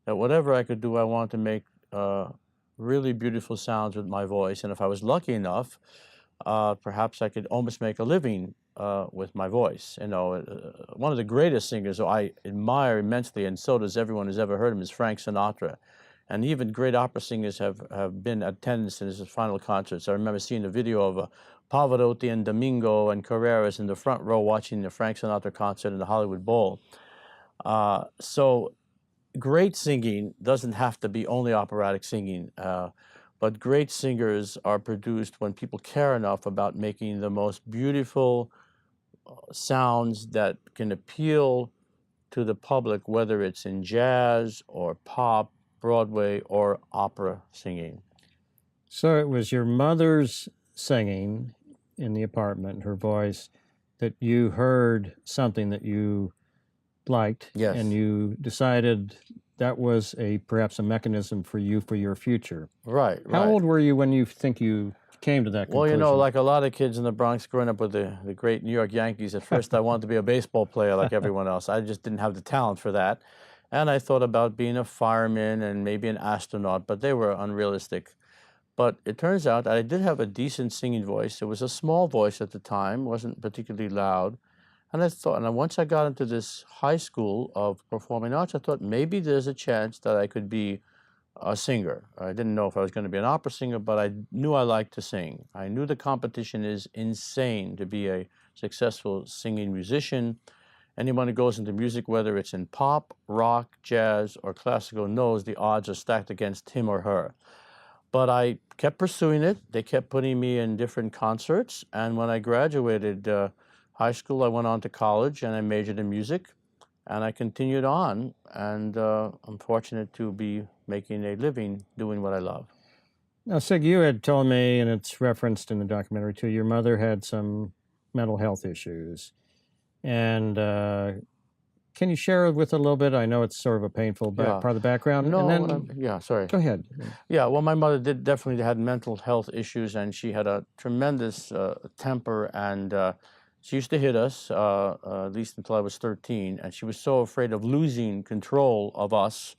that whatever I could do, I wanted to make really beautiful sounds with my voice. And if I was lucky enough, perhaps I could almost make a living with my voice. You know, one of the greatest singers who I admire immensely, and so does everyone who's ever heard him, is Frank Sinatra. And even great opera singers have been attendants in his final concerts. I remember seeing a video of Pavarotti and Domingo and Carreras in the front row watching the Frank Sinatra concert in the Hollywood Bowl. So great singing doesn't have to be only operatic singing, but great singers are produced when people care enough about making the most beautiful sounds that can appeal to the public, whether it's in jazz or pop, Broadway, or opera singing.
So it was your mother's singing in the apartment, her voice, that you heard something that you liked,
Yes.
and you decided that was perhaps a mechanism for you for your future.
Right.
How old were you when you think you came to that conclusion?
Well, you know, like a lot of kids in the Bronx growing up with the great New York Yankees, at first I wanted to be a baseball player like everyone else. I just didn't have the talent for that. And I thought about being a fireman and maybe an astronaut, but they were unrealistic. But it turns out I did have a decent singing voice. It was a small voice at the time, wasn't particularly loud. And I thought, and once I got into this high school of performing arts, I thought maybe there's a chance that I could be a singer. I didn't know if I was going to be an opera singer, but I knew I liked to sing. I knew the competition is insane to be a successful singing musician. Anyone who goes into music, whether it's in pop, rock, jazz, or classical, knows the odds are stacked against him or her. But I kept pursuing it. They kept putting me in different concerts. And when I graduated high school, I went on to college and I majored in music. And I continued on. And I'm fortunate to be making a living doing what I love.
Now, Sig, you had told me, and it's referenced in the documentary too, your mother had some mental health issues. And can you share with a little bit? I know it's sort of a painful part of the background.
No,
and then,
yeah, sorry.
Go ahead.
Yeah, well, my mother definitely had mental health issues, and she had a tremendous temper, and she used to hit us, at least until I was 13, and she was so afraid of losing control of us.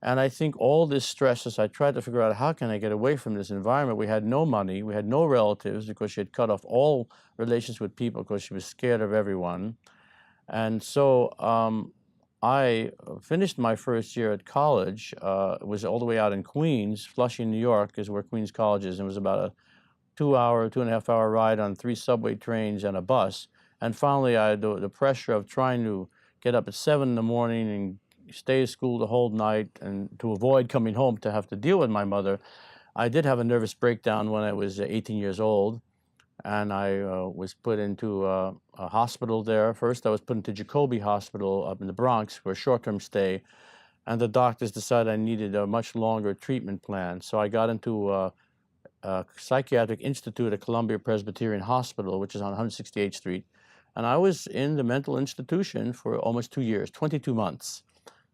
And I think all this stress, as I tried to figure out how can I get away from this environment, we had no money, we had no relatives because she had cut off all relations with people because she was scared of everyone. And so I finished my first year at college. It was all the way out in Queens. Flushing, New York is where Queens College is. And it was about a 2.5 hour ride on 3 subway trains and a bus. And finally, I had the pressure of trying to get up at 7 in the morning and stay at school the whole night and to avoid coming home to have to deal with my mother. I did have a nervous breakdown when I was 18 years old. And I was put into a hospital there. First, I was put into Jacoby Hospital up in the Bronx for a short-term stay. And the doctors decided I needed a much longer treatment plan. So I got into a psychiatric institute at Columbia Presbyterian Hospital, which is on 168th Street. And I was in the mental institution for almost 2 years, 22 months.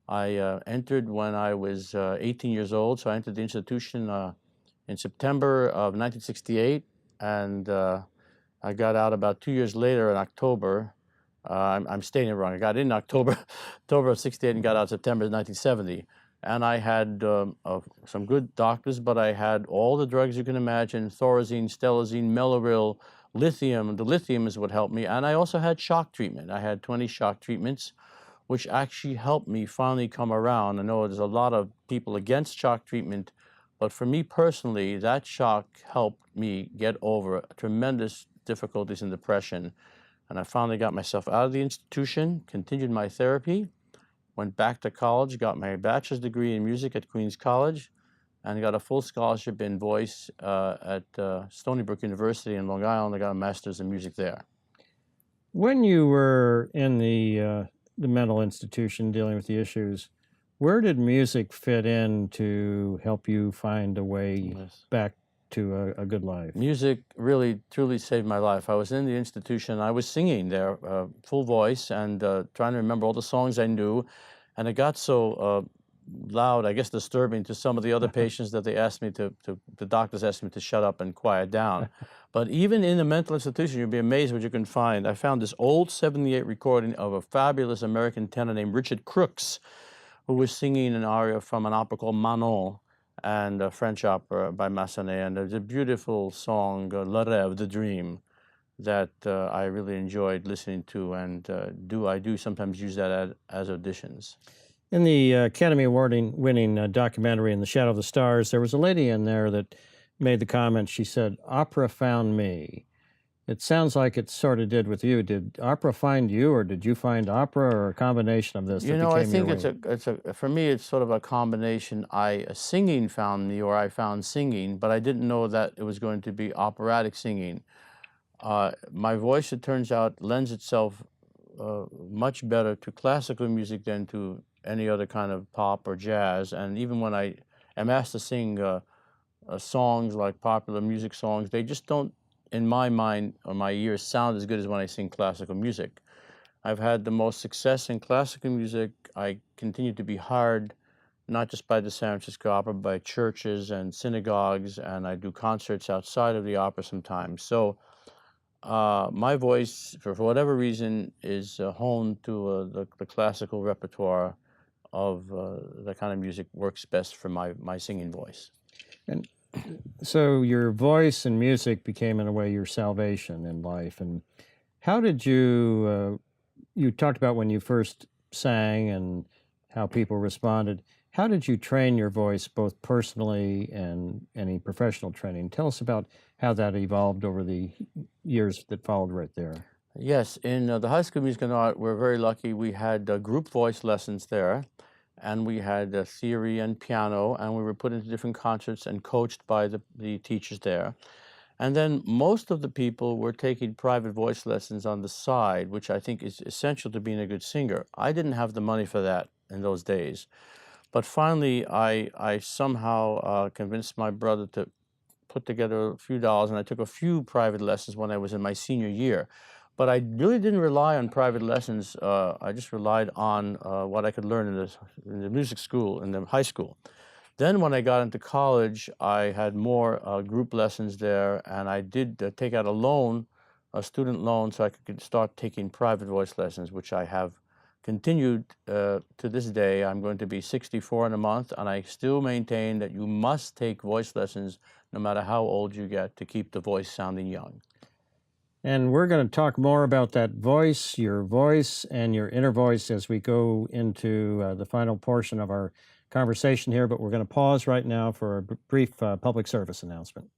I entered when I was 18 years old. So I entered the institution in September of 1968. And I got out about 2 years later in October. I'm stating it wrong. I got in October of 68 and got out September 1970. And I had some good doctors, but I had all the drugs you can imagine, thorazine, stelazine, Mellaril, lithium. The lithium is what helped me. And I also had shock treatment. I had 20 shock treatments, which actually helped me finally come around. I know there's a lot of people against shock treatment, but for me personally, that shock helped me get over tremendous difficulties and depression. And I finally got myself out of the institution, continued my therapy, went back to college, got my bachelor's degree in music at Queens College, and got a full scholarship in voice at Stony Brook University in Long Island. I got a master's in music there.
When you were in the mental institution dealing with the issues, where did music fit in to help you find a way back to a good life?
Music really, truly saved my life. I was in the institution. I was singing there, full voice, and trying to remember all the songs I knew. And it got so loud, I guess disturbing to some of the other patients that they asked me the doctors asked me to shut up and quiet down. But even in the mental institution, you'd be amazed what you can find. I found this old 78 recording of a fabulous American tenor named Richard Crooks, who was singing an aria from an opera called Manon, and a French opera by Massenet. And there's a beautiful song, Le Rêve, The Dream, that I really enjoyed listening to, and I do sometimes use that as auditions.
In the Academy Award-winning documentary In the Shadow of the Stars, there was a lady in there that made the comment, she said, "Opera found me." It sounds like it sort of did with you. Did opera find you, or did you find opera, or a combination of this?
You know, I think for me, it's sort of a combination. Singing found me, or I found singing, but I didn't know that it was going to be operatic singing. My voice, it turns out, lends itself much better to classical music than to any other kind of pop or jazz. And even when I am asked to sing songs like popular music songs, they just don't, in my mind or my ears, sound as good as when I sing classical music. I've had the most success in classical music. I continue to be hired not just by the San Francisco Opera, but by churches and synagogues, and I do concerts outside of the opera sometimes. So my voice, for whatever reason, is honed to the classical repertoire of the kind of music works best for my singing voice.
And so your voice and music became, in a way, your salvation in life. And how did you, you talked about when you first sang and how people responded. How did you train your voice, both personally and any professional training? Tell us about how that evolved over the years that followed right there.
Yes, in the High School of Music and Art, we're very lucky. We had group voice lessons there, and we had theory and piano, and we were put into different concerts and coached by the teachers there. And then most of the people were taking private voice lessons on the side, which I think is essential to being a good singer. I didn't have the money for that in those days. But finally, I somehow convinced my brother to put together a few dollars, and I took a few private lessons when I was in my senior year. But I really didn't rely on private lessons. I just relied on what I could learn in the music school, in the high school. Then when I got into college, I had more group lessons there, and I did take out a loan, a student loan, so I could start taking private voice lessons, which I have continued to this day. I'm going to be 64 in a month, and I still maintain that you must take voice lessons no matter how old you get to keep the voice sounding young.
And we're going to talk more about that voice, and your inner voice as we go into the final portion of our conversation here, but we're going to pause right now for a brief public service announcement.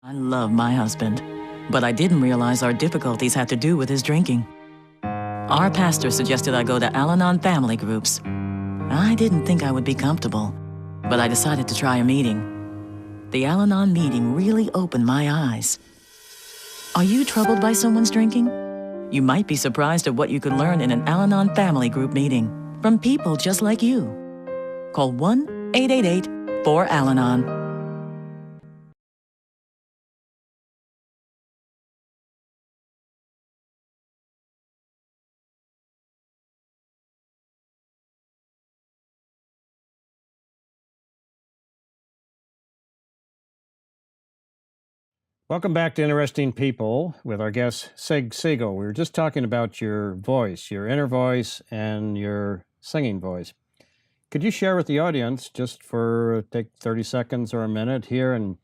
I love my husband, but I didn't realize our difficulties had to do with his drinking. Our pastor suggested I go to Al-Anon family groups. I didn't think I would be comfortable, but I decided to try a meeting. The Al-Anon meeting really opened my eyes. Are you troubled by someone's drinking? You might be surprised at what you could learn in an Al-Anon family group meeting from people just like you. Call 1-888-4-AL-ANON.
Welcome back to Interesting People with our guest, Seigel. We were just talking about your voice, your inner voice, and your singing voice. Could you share with the audience, just for take 30 seconds or a minute here, and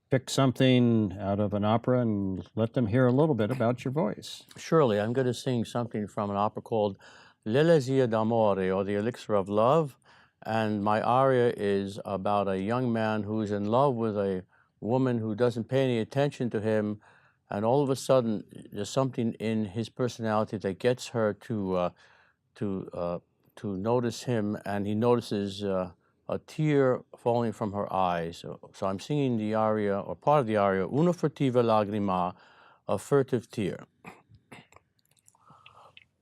pick something out of an opera and let them hear a little bit about your voice?
Surely. I'm going to sing something from an opera called L'Elésie d'Amore, or The Elixir of Love. And my aria is about a young man who's in love with a woman who doesn't pay any attention to him, and all of a sudden there's something in his personality that gets her to notice him, and he notices a tear falling from her eyes. So I'm singing the aria, or part of the aria, Una furtiva lagrima, a furtive tear.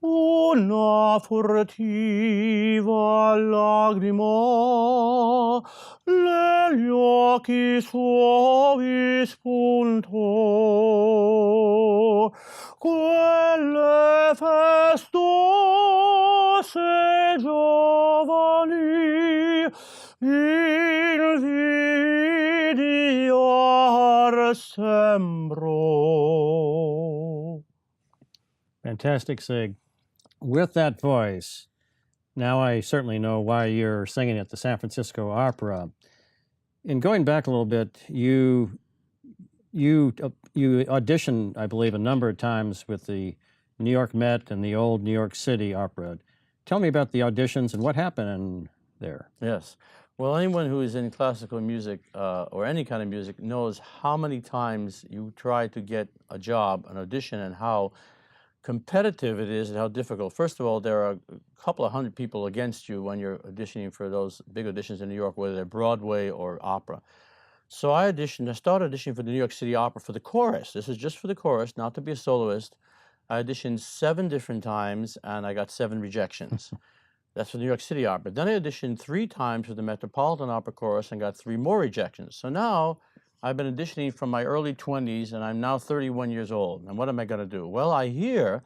Una furtiva lagrima negli occhi suavi spuntò, quelle festose giovani invidiar sembrò.
Fantastic, Sig. With that voice, now I certainly know why you're singing at the San Francisco Opera. In going back a little bit, you auditioned, I believe, a number of times with the New York Met and the old New York City Opera. Tell me about the auditions and what happened there.
Yes. Well, anyone who is in classical music or any kind of music knows how many times you try to get a job, an audition, and how competitive it is and how difficult. First of all, there are a couple of hundred people against you when you're auditioning for those big auditions in New York, whether they're Broadway or opera. So I started auditioning for the New York City Opera for the chorus. This is just for the chorus, not to be a soloist. I auditioned 7 different times, and I got 7 rejections. That's for the New York City Opera. Then I auditioned 3 times for the Metropolitan Opera Chorus and got 3 more rejections. So now I've been auditioning from my early 20s, and I'm now 31 years old. And what am I going to do? Well, I hear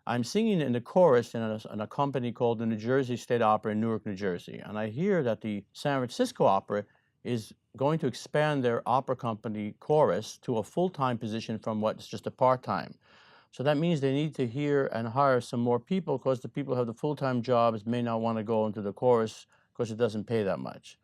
I'm singing in the chorus in a company called the New Jersey State Opera in Newark, New Jersey. And I hear that the San Francisco Opera is going to expand their opera company chorus to a full-time position from what's just a part-time. So that means they need to hear and hire some more people, because the people who have the full-time jobs may not want to go into the chorus because it doesn't pay that much.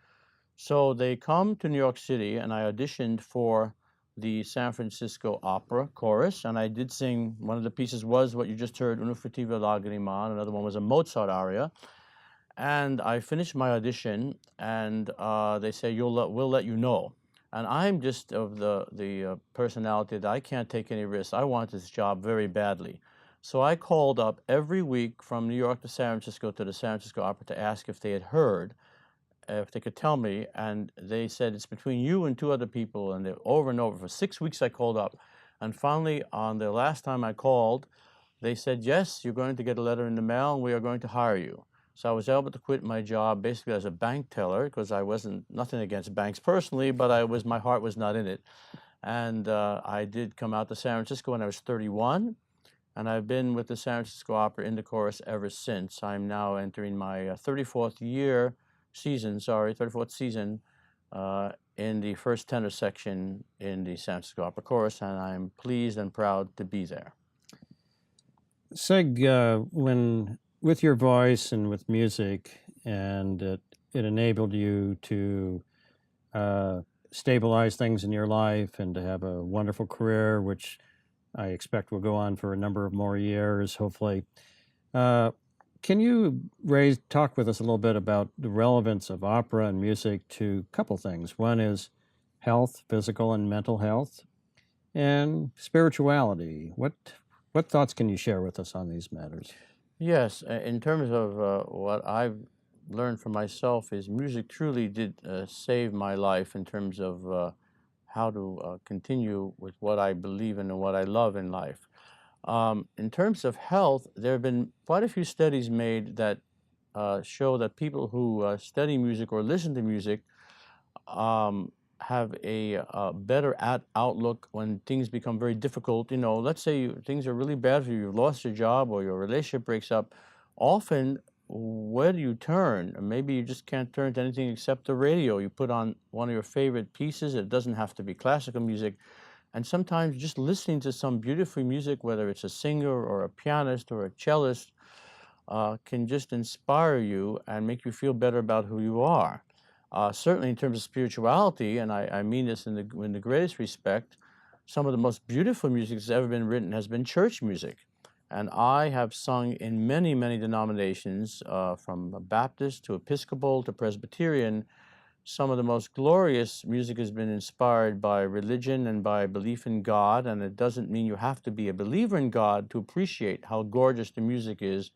So they come to New York City, and I auditioned for the San Francisco Opera Chorus, and I did sing. One of the pieces was what you just heard, Una furtiva lagrima. Another one was a Mozart aria. And I finished my audition, and they say, we'll let you know. And I'm just of the personality that I can't take any risks. I want this job very badly. So I called up every week from New York to San Francisco to the San Francisco Opera to ask if they had heard, if they could tell me. And they said, it's between you and 2 other people. And over and over, for 6 weeks I called up. And finally, on the last time I called, they said, yes, you're going to get a letter in the mail, and we are going to hire you. So I was able to quit my job basically as a bank teller, because I wasn't, nothing against banks personally, but my heart was not in it. And I did come out to San Francisco when I was 31, and I've been with the San Francisco Opera in the chorus ever since. I'm now entering my 34th season in the first tenor section in the San Francisco Opera Chorus, and I'm pleased and proud to be there.
Sig, with your voice and with music, and it enabled you to stabilize things in your life and to have a wonderful career, which I expect will go on for a number of more years, hopefully. Can you talk with us a little bit about the relevance of opera and music to a couple things? One is health, physical and mental health, and spirituality. What thoughts can you share with us on these matters?
Yes, in terms of what I've learned for myself is music truly did save my life in terms of how to continue with what I believe in and what I love in life. In terms of health, there have been quite a few studies made that show that people who study music or listen to music have a better outlook when things become very difficult. You know, let's say things are really bad for you, you've lost your job or your relationship breaks up. Often, where do you turn? Or maybe you just can't turn to anything except the radio. You put on one of your favorite pieces. It doesn't have to be classical music. And sometimes just listening to some beautiful music, whether it's a singer or a pianist or a cellist, can just inspire you and make you feel better about who you are. Certainly in terms of spirituality, and I mean this in the greatest respect, some of the most beautiful music that's ever been written has been church music. And I have sung in many, many denominations, from Baptist to Episcopal to Presbyterian. Some of the most glorious music has been inspired by religion and by belief in God, and it doesn't mean you have to be a believer in God to appreciate how gorgeous the music is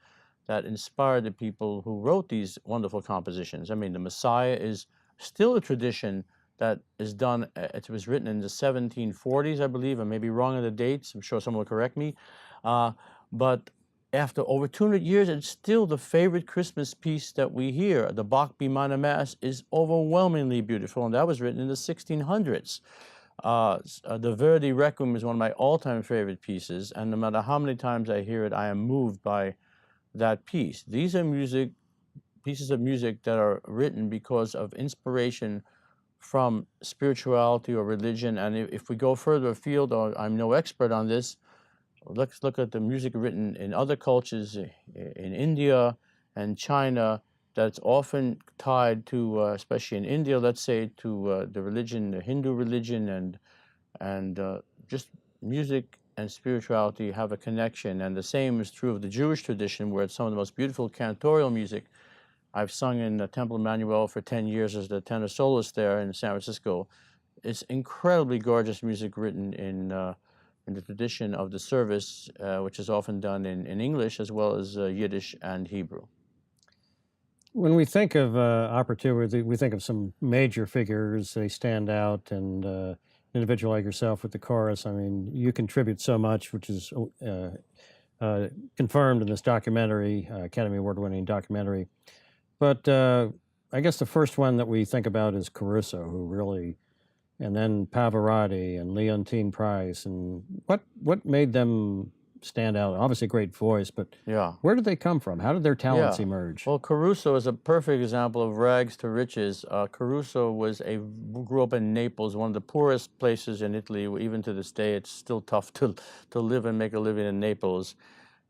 that inspired the people who wrote these wonderful compositions. I mean, the Messiah is still a tradition that is done. It was written in the 1740s, I believe. I may be wrong on the dates. I'm sure someone will correct me. But after over 200 years, it's still the favorite Christmas piece that we hear. The Bach B minor Mass is overwhelmingly beautiful, and that was written in the 1600s. The Verdi Requiem is one of my all-time favorite pieces, and no matter how many times I hear it, I am moved by that piece. These are pieces of music that are written because of inspiration from spirituality or religion. And if we go further afield, or I'm no expert on this, let's look at the music written in other cultures, in India and China, that's often tied to, especially in India, let's say, to the religion, the Hindu religion, and just music and spirituality have a connection. And the same is true of the Jewish tradition, where it's some of the most beautiful cantorial music. I've sung in the Temple Emmanuel for 10 years as the tenor soloist there in San Francisco. It's incredibly gorgeous music written in the tradition of the service, which is often done in English as well as Yiddish and Hebrew.
When we think of opera too, we think of some major figures. They stand out, and individual like yourself with the chorus. I mean, you contribute so much, which is confirmed in this documentary, Academy Award-winning documentary. But I guess the first one that we think about is Caruso, who really, and then Pavarotti and Leontine Price. And what made them stand out? Obviously, great voice, but
Yeah.
where did they come from? How did their talents
Yeah.
emerge?
Well, Caruso is a perfect example of rags to riches. Caruso grew up in Naples, one of the poorest places in Italy. Even to this day, it's still tough to live and make a living in Naples.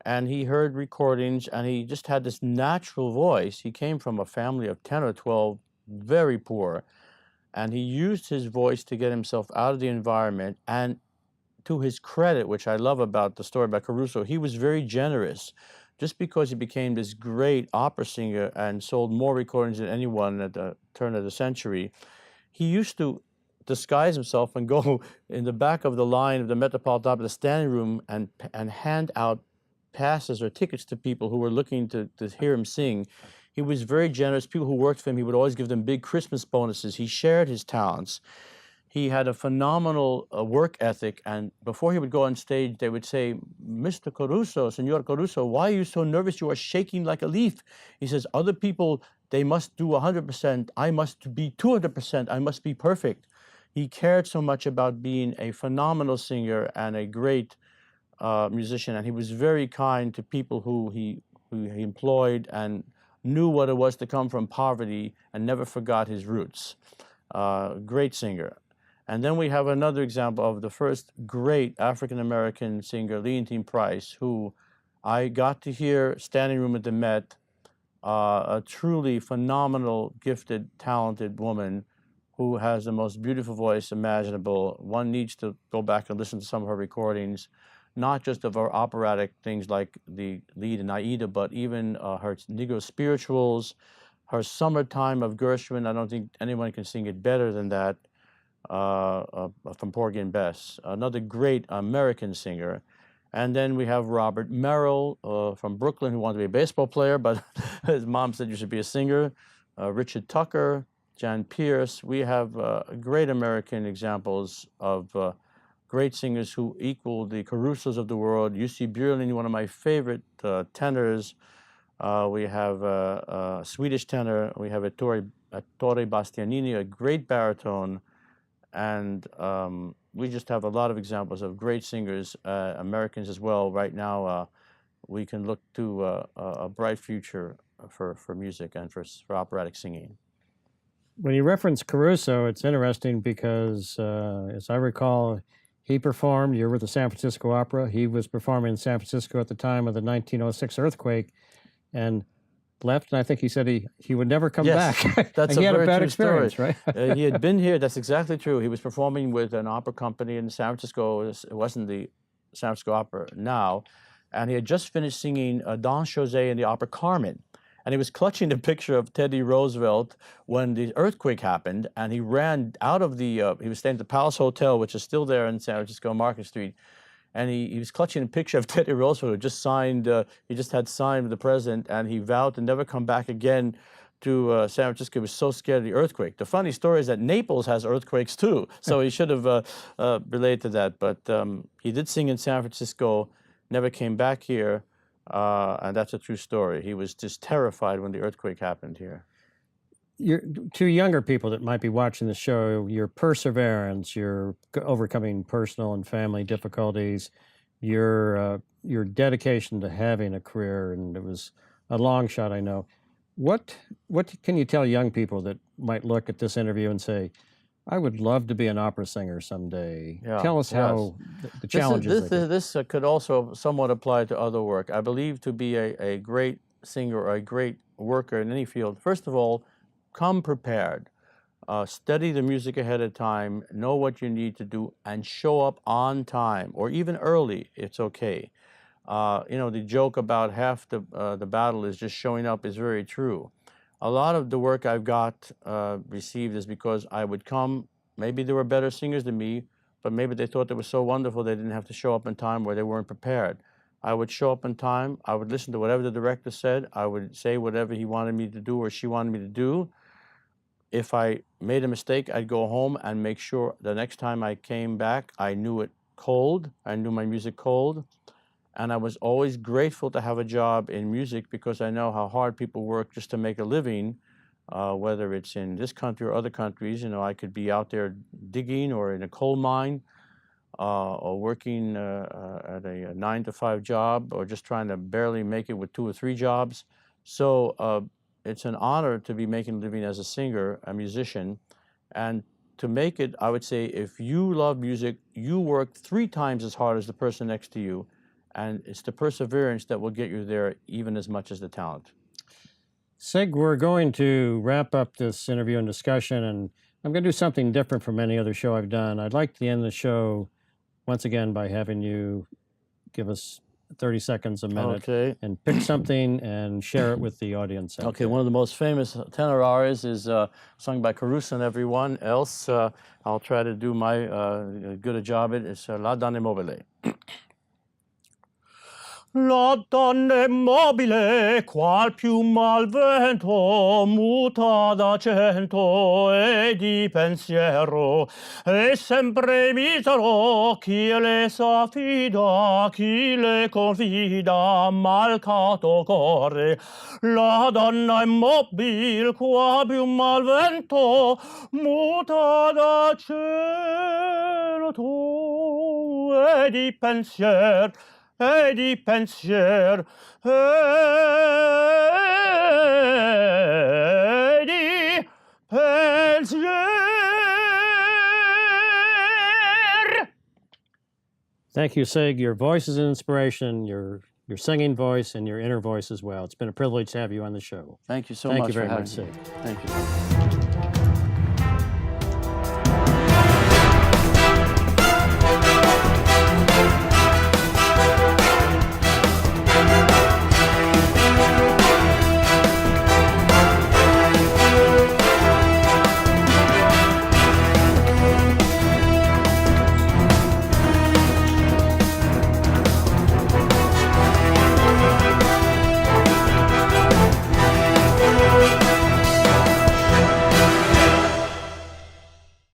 And he heard recordings, and he just had this natural voice. He came from a family of 10 or 12, very poor. And he used his voice to get himself out of the environment. And to his credit, which I love about the story about Caruso, he was very generous. Just because he became this great opera singer and sold more recordings than anyone at the turn of the century, he used to disguise himself and go in the back of the line of the Metropolitan Opera, the standing room, and hand out passes or tickets to people who were looking to hear him sing. He was very generous. People who worked for him, he would always give them big Christmas bonuses. He shared his talents. He had a phenomenal work ethic, and before he would go on stage, they would say, "Mr. Caruso, Senor Caruso, why are you so nervous? You are shaking like a leaf." He says, "Other people, they must do 100%. I must be 200%. I must be perfect." He cared so much about being a phenomenal singer and a great musician, and he was very kind to people who he employed and knew what it was to come from poverty and never forgot his roots. Great singer. And then we have another example of the first great African-American singer, Leontine Price, who I got to hear standing room at the Met, a truly phenomenal, gifted, talented woman who has the most beautiful voice imaginable. One needs to go back and listen to some of her recordings, not just of her operatic things like the lead in Aida, but even her Negro spirituals, her Summertime of Gershwin. I don't think anyone can sing it better than that, from Porgy and Bess. Another great American singer. And then we have Robert Merrill from Brooklyn, who wanted to be a baseball player, but his mom said you should be a singer. Richard Tucker, Jan Pierce. We have great American examples of great singers who equal the Carusos of the world. U.C. Björling, one of my favorite tenors. We have a Swedish tenor. We have Ettore Bastianini, a great baritone. And we just have a lot of examples of great singers, Americans as well. Right now, we can look to a bright future for music and for operatic singing.
When you reference Caruso, it's interesting because, as I recall, he performed, you were with the San Francisco Opera. He was performing in San Francisco at the time of the 1906 earthquake and left, and I think he said he would never come back.
That's
and he
a
had a
very
bad
true
experience,
story.
right?
He had been here, that's exactly true. He was performing with an opera company in San Francisco. It wasn't the San Francisco Opera now. And he had just finished singing Don José in the opera Carmen. And he was clutching the picture of Teddy Roosevelt when the earthquake happened, and he ran out of the, he was staying at the Palace Hotel, which is still there in San Francisco, Market Street, and he was clutching a picture of Teddy Roosevelt, who just signed, he just had signed with the president, and he vowed to never come back again to San Francisco. He was so scared of the earthquake. The funny story is that Naples has earthquakes too, so he should have related to that, but he did sing in San Francisco, never came back here. And that's a true story. He was just terrified when the earthquake happened here.
To younger people that might be watching the show, your perseverance, your overcoming personal and family difficulties, your dedication to having a career, and it was a long shot, I know. What can you tell young people that might look at this interview and say, I would love to be an opera singer someday?
Yeah,
Tell us how the challenges.
This could also somewhat apply to other work. I believe to be a great singer or a great worker in any field, first of all, come prepared. Study the music ahead of time, know what you need to do, and show up on time, or even early, it's okay. You know, the joke about half the battle is just showing up is very true. A lot of the work I've got received is because I would come, maybe there were better singers than me, but maybe they thought they were so wonderful they didn't have to show up in time or they weren't prepared. I would show up in time, I would listen to whatever the director said, I would say whatever he wanted me to do or she wanted me to do. If I made a mistake, I'd go home and make sure the next time I came back, I knew it cold, I knew my music cold, And I was always grateful to have a job in music because I know how hard people work just to make a living, whether it's in this country or other countries. You know, I could be out there digging or in a coal mine or working at a 9-to-5 job or just trying to barely make it with 2 or 3 jobs. So it's an honor to be making a living as a singer, a musician. And to make it, I would say, if you love music, you work 3 times as hard as the person next to you. And it's the perseverance that will get you there even as much as the talent.
Sig, we're going to wrap up this interview and discussion, and I'm going to do something different from any other show I've done. I'd like to end the show once again by having you give us 30 seconds, a minute, and pick something and share it with the audience.
Okay, one of the most famous tenor arias is sung by Caruso and everyone else. I'll try to do my good a job at it. It's La Donna Mobile. La donna mobile, qual più al vento, muta da cento e di pensiero, e sempre misero, chi le s'affida, chi le confida, malcato core. La donna immobile, qual più al vento, muta da cento e di pensiero, e di pensier, e di pensier.
Thank you, Sig. Your voice is an inspiration, your singing voice and your inner voice as well. It's been a privilege to have you on the show.
Thank you so
much.
much.
Thank you very much,
Sig.
Sig.
Thank you.